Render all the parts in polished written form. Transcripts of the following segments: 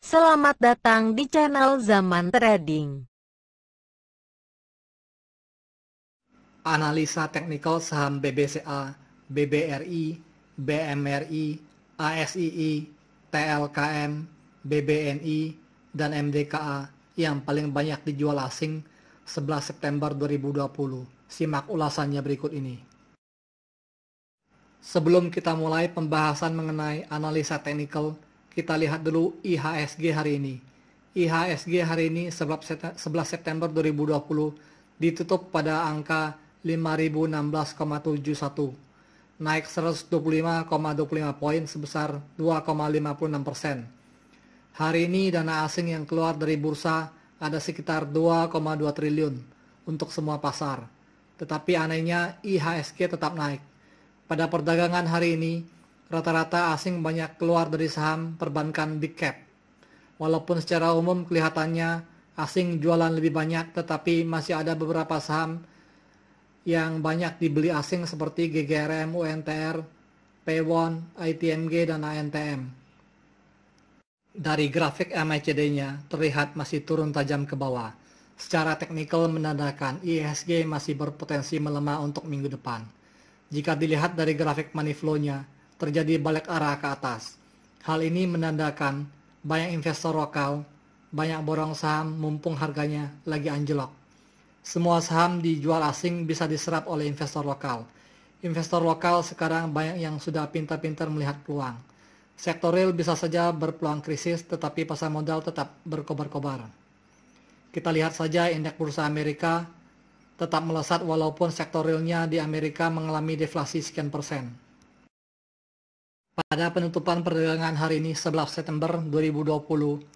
Selamat datang di channel Zaman Trading. Analisa teknikal saham BBCA, BBRI, BMRI, ASII, TLKM, BBNI, dan MDKA yang paling banyak dijual asing 11 September 2020. Simak ulasannya berikut ini. Sebelum kita mulai pembahasan mengenai analisa teknikal, kita lihat dulu IHSG hari ini. IHSG hari ini 11 September 2020 ditutup pada angka 5016,71, naik 125,25 poin sebesar 2,56%. Hari ini dana asing yang keluar dari bursa ada sekitar 2,2 triliun untuk semua pasar. Tetapi anehnya IHSG tetap naik. Pada perdagangan hari ini, rata-rata asing banyak keluar dari saham perbankan big cap. Walaupun secara umum kelihatannya asing jualan lebih banyak, tetapi masih ada beberapa saham yang banyak dibeli asing seperti GGRM, UNTR, P1, ITMG, dan ANTM. Dari grafik MACD-nya terlihat masih turun tajam ke bawah. Secara teknikal menandakan IHSG masih berpotensi melemah untuk minggu depan. Jika dilihat dari grafik money flow-nya, terjadi balik arah ke atas. Hal ini menandakan banyak investor lokal, banyak borong saham mumpung harganya lagi anjlok. Semua saham dijual asing bisa diserap oleh investor lokal. Investor lokal sekarang banyak yang sudah pintar-pintar melihat peluang. Sektor real bisa saja berpeluang krisis, tetapi pasar modal tetap berkobar-kobar. Kita lihat saja indeks bursa Amerika tetap melesat walaupun sektor realnya di Amerika mengalami deflasi sekian persen. Pada penutupan perdagangan hari ini 11 September 2020,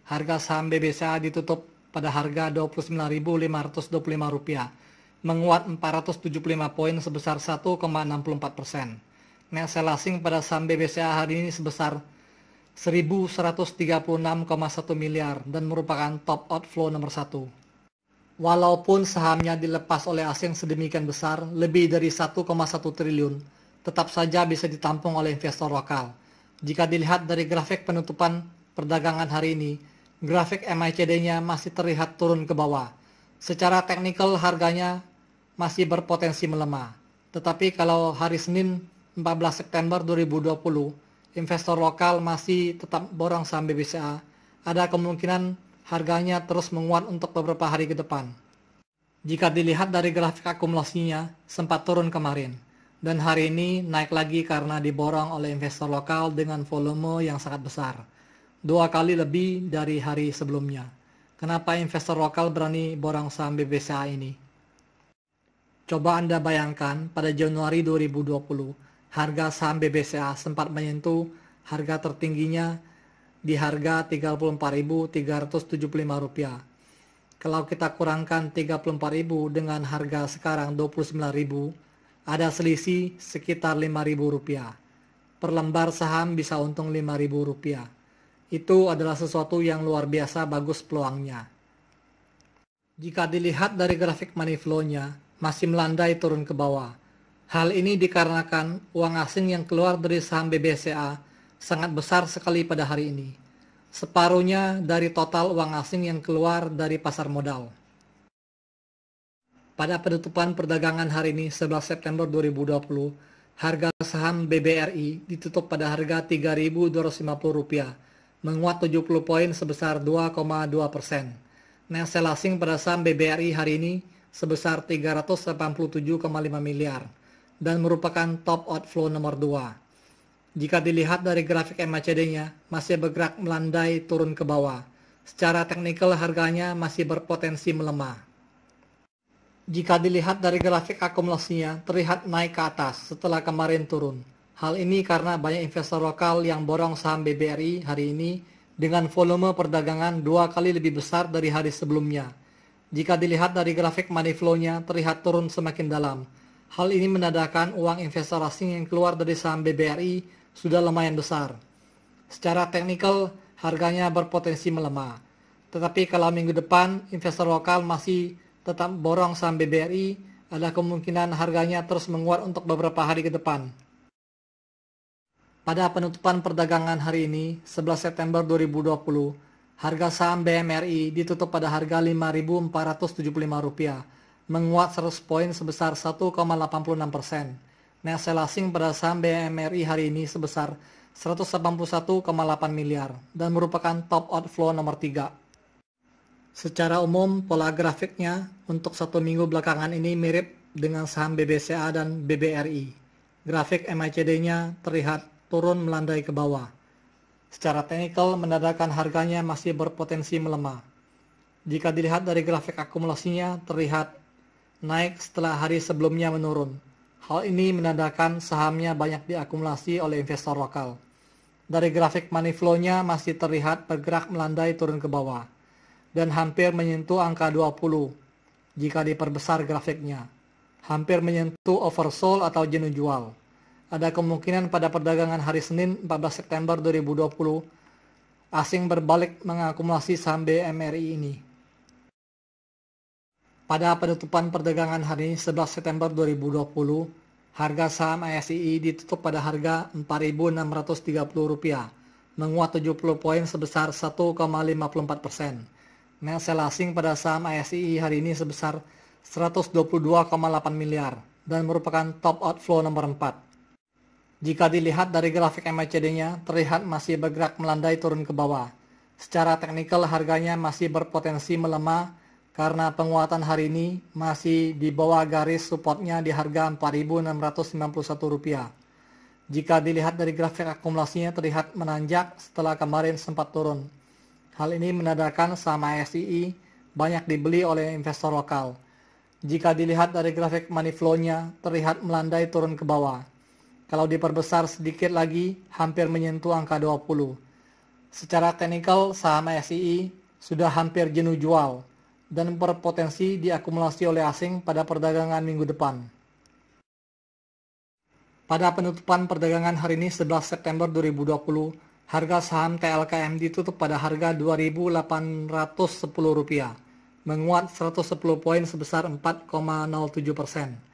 harga saham BBCA ditutup pada harga Rp29.525, menguat 475 poin sebesar 1,64%. Net sell asing pada saham BBCA hari ini sebesar 1.136,1 miliar dan merupakan top outflow nomor 1. Walaupun sahamnya dilepas oleh asing sedemikian besar, lebih dari 1,1 triliun, tetap saja bisa ditampung oleh investor lokal. Jika dilihat dari grafik penutupan perdagangan hari ini, grafik MACD-nya masih terlihat turun ke bawah. Secara teknikal harganya masih berpotensi melemah. Tetapi kalau hari Senin 14 September 2020, investor lokal masih tetap borong saham BBCA, ada kemungkinan harganya terus menguat untuk beberapa hari ke depan. Jika dilihat dari grafik akumulasinya, sempat turun kemarin, dan hari ini naik lagi karena diborong oleh investor lokal dengan volume yang sangat besar, 2 kali lebih dari hari sebelumnya. Kenapa investor lokal berani borong saham BBCA ini? Coba Anda bayangkan pada Januari 2020, harga saham BBCA sempat menyentuh harga tertingginya di harga Rp34.375. Kalau kita kurangkan 34.000 dengan harga sekarang 29.000, ada selisih sekitar Rp5.000. Per lembar saham bisa untung Rp5.000. Itu adalah sesuatu yang luar biasa bagus peluangnya. Jika dilihat dari grafik money flow-nya, masih melandai turun ke bawah. Hal ini dikarenakan uang asing yang keluar dari saham BBCA sangat besar sekali pada hari ini. Separuhnya dari total uang asing yang keluar dari pasar modal. Pada penutupan perdagangan hari ini 11 September 2020, harga saham BBRI ditutup pada harga Rp3.250, menguat 70 poin sebesar 2,2%. Net sell asing pada saham BBRI hari ini sebesar 387,5 miliar dan merupakan top outflow nomor 2. Jika dilihat dari grafik MACD-nya, masih bergerak melandai turun ke bawah. Secara teknikal harganya masih berpotensi melemah. Jika dilihat dari grafik akumulasinya, terlihat naik ke atas setelah kemarin turun. Hal ini karena banyak investor lokal yang borong saham BBRI hari ini dengan volume perdagangan 2 kali lebih besar dari hari sebelumnya. Jika dilihat dari grafik money flow-nya, terlihat turun semakin dalam. Hal ini menandakan uang investor asing yang keluar dari saham BBRI sudah lumayan besar. Secara teknikal, harganya berpotensi melemah. Tetapi kalau minggu depan investor lokal masih tetap borong saham BBRI, ada kemungkinan harganya terus menguat untuk beberapa hari ke depan. Pada penutupan perdagangan hari ini, 11 September 2020, Harga saham BMRI ditutup pada harga Rp5.475, menguat 100 poin sebesar 1,86%. Net sell asing pada saham BMRI hari ini sebesar 181,8 miliar dan merupakan top outflow nomor 3. Secara umum, pola grafiknya untuk 1 minggu belakangan ini mirip dengan saham BBCA dan BBRI. Grafik MACD-nya terlihat turun melandai ke bawah. Secara teknikal, menandakan harganya masih berpotensi melemah. Jika dilihat dari grafik akumulasinya, terlihat naik setelah hari sebelumnya menurun. Hal ini menandakan sahamnya banyak diakumulasi oleh investor lokal. Dari grafik money flow-nya masih terlihat bergerak melandai turun ke bawah dan hampir menyentuh angka 20 jika diperbesar grafiknya. Hampir menyentuh oversold atau jenuh jual. Ada kemungkinan pada perdagangan hari Senin 14 September 2020, asing berbalik mengakumulasi saham BMRI ini. Pada penutupan perdagangan hari 11 September 2020, harga saham ASII ditutup pada harga Rp4.630, menguat 70 poin sebesar 1,54%. Net sell asing pada saham ASII hari ini sebesar 122,8 miliar dan merupakan top outflow nomor 4. Jika dilihat dari grafik MACD-nya, terlihat masih bergerak melandai turun ke bawah. Secara teknikal, harganya masih berpotensi melemah karena penguatan hari ini masih di bawah garis supportnya di harga Rp4.691. Jika dilihat dari grafik akumulasinya, terlihat menanjak setelah kemarin sempat turun. Hal ini menandakan saham ASII banyak dibeli oleh investor lokal. Jika dilihat dari grafik money flow-nya, terlihat melandai turun ke bawah. Kalau diperbesar sedikit lagi, hampir menyentuh angka 20. Secara teknikal, saham ASII sudah hampir jenuh jual dan berpotensi diakumulasi oleh asing pada perdagangan minggu depan. Pada penutupan perdagangan hari ini 11 September 2020, harga saham TLKM ditutup pada harga Rp2.810, menguat 110 poin sebesar 4,07%.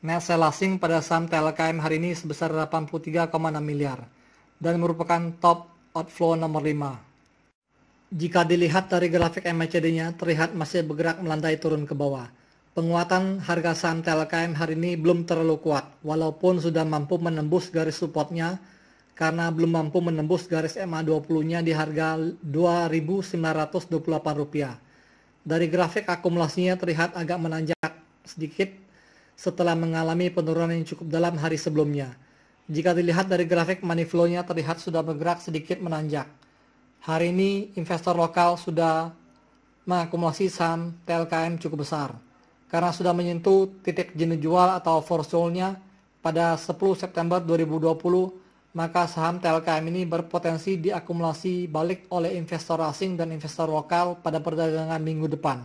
Net sell asing pada saham TLKM hari ini sebesar 83,6 miliar dan merupakan top outflow nomor 5. Jika dilihat dari grafik MACD-nya, terlihat masih bergerak melandai turun ke bawah. Penguatan harga saham TLKM hari ini belum terlalu kuat, walaupun sudah mampu menembus garis supportnya karena belum mampu menembus garis MA20-nya di harga Rp2.928. Dari grafik akumulasinya terlihat agak menanjak sedikit setelah mengalami penurunan yang cukup dalam hari sebelumnya. Jika dilihat dari grafik money flow-nya, terlihat sudah bergerak sedikit menanjak. Hari ini investor lokal sudah mengakumulasi saham TLKM cukup besar karena sudah menyentuh titik jenuh jual atau oversold-nya pada 10 September 2020, maka saham TLKM ini berpotensi diakumulasi balik oleh investor asing dan investor lokal pada perdagangan minggu depan.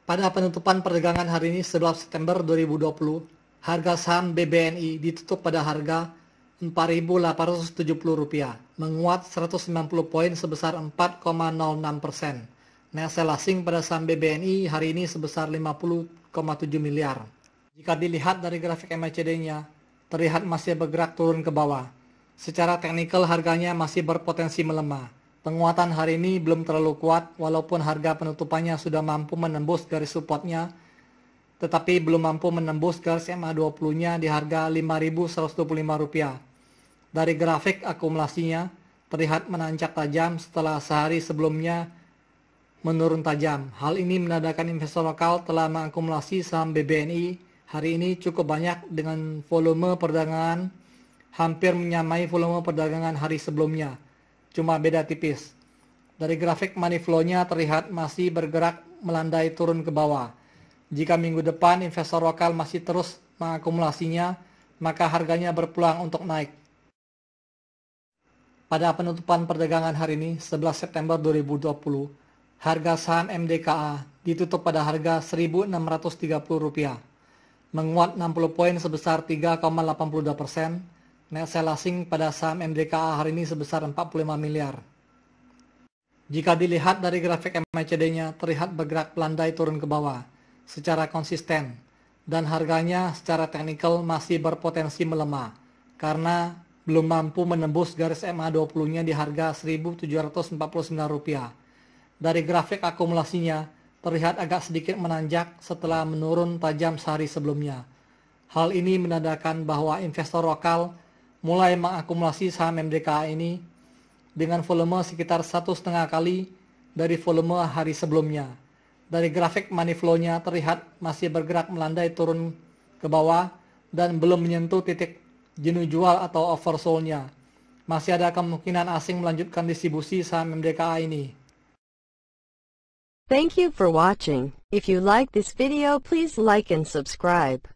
Pada penutupan perdagangan hari ini 11 September 2020, harga saham BBNI ditutup pada harga Rp4.870, menguat 190 poin sebesar 4,06%. Net sell asing pada saham BBNI hari ini sebesar 50,7 miliar. Jika dilihat dari grafik MACD-nya, terlihat masih bergerak turun ke bawah. Secara teknikal, harganya masih berpotensi melemah. Penguatan hari ini belum terlalu kuat, walaupun harga penutupannya sudah mampu menembus garis supportnya, tetapi belum mampu menembus garis MA20-nya di harga Rp5.125. Dari grafik akumulasinya, terlihat menanjak tajam setelah sehari sebelumnya menurun tajam. Hal ini menandakan investor lokal telah mengakumulasi saham BBNI hari ini cukup banyak dengan volume perdagangan hampir menyamai volume perdagangan hari sebelumnya. Cuma beda tipis. Dari grafik money flow-nya terlihat masih bergerak melandai turun ke bawah. Jika minggu depan investor lokal masih terus mengakumulasinya, maka harganya berpeluang untuk naik. Pada penutupan perdagangan hari ini, 11 September 2020, harga saham MDKA ditutup pada harga Rp1.630, menguat 60 poin sebesar 3,82%. Net sell asing pada saham MDKA hari ini sebesar 45 miliar. Jika dilihat dari grafik MACD-nya, terlihat bergerak melandai turun ke bawah secara konsisten dan harganya secara teknikal masih berpotensi melemah karena belum mampu menembus garis MA20-nya di harga Rp1.749. Dari grafik akumulasinya, terlihat agak sedikit menanjak setelah menurun tajam sehari sebelumnya. Hal ini menandakan bahwa investor lokal mulai mengakumulasi saham MDKA ini dengan volume sekitar 1,5 kali dari volume hari sebelumnya. Dari grafik money flow-nya terlihat masih bergerak melandai turun ke bawah dan belum menyentuh titik jenuh jual atau oversold-nya. Masih ada kemungkinan asing melanjutkan distribusi saham MDKA ini. Thank you for watching. If you like this video, please like and subscribe.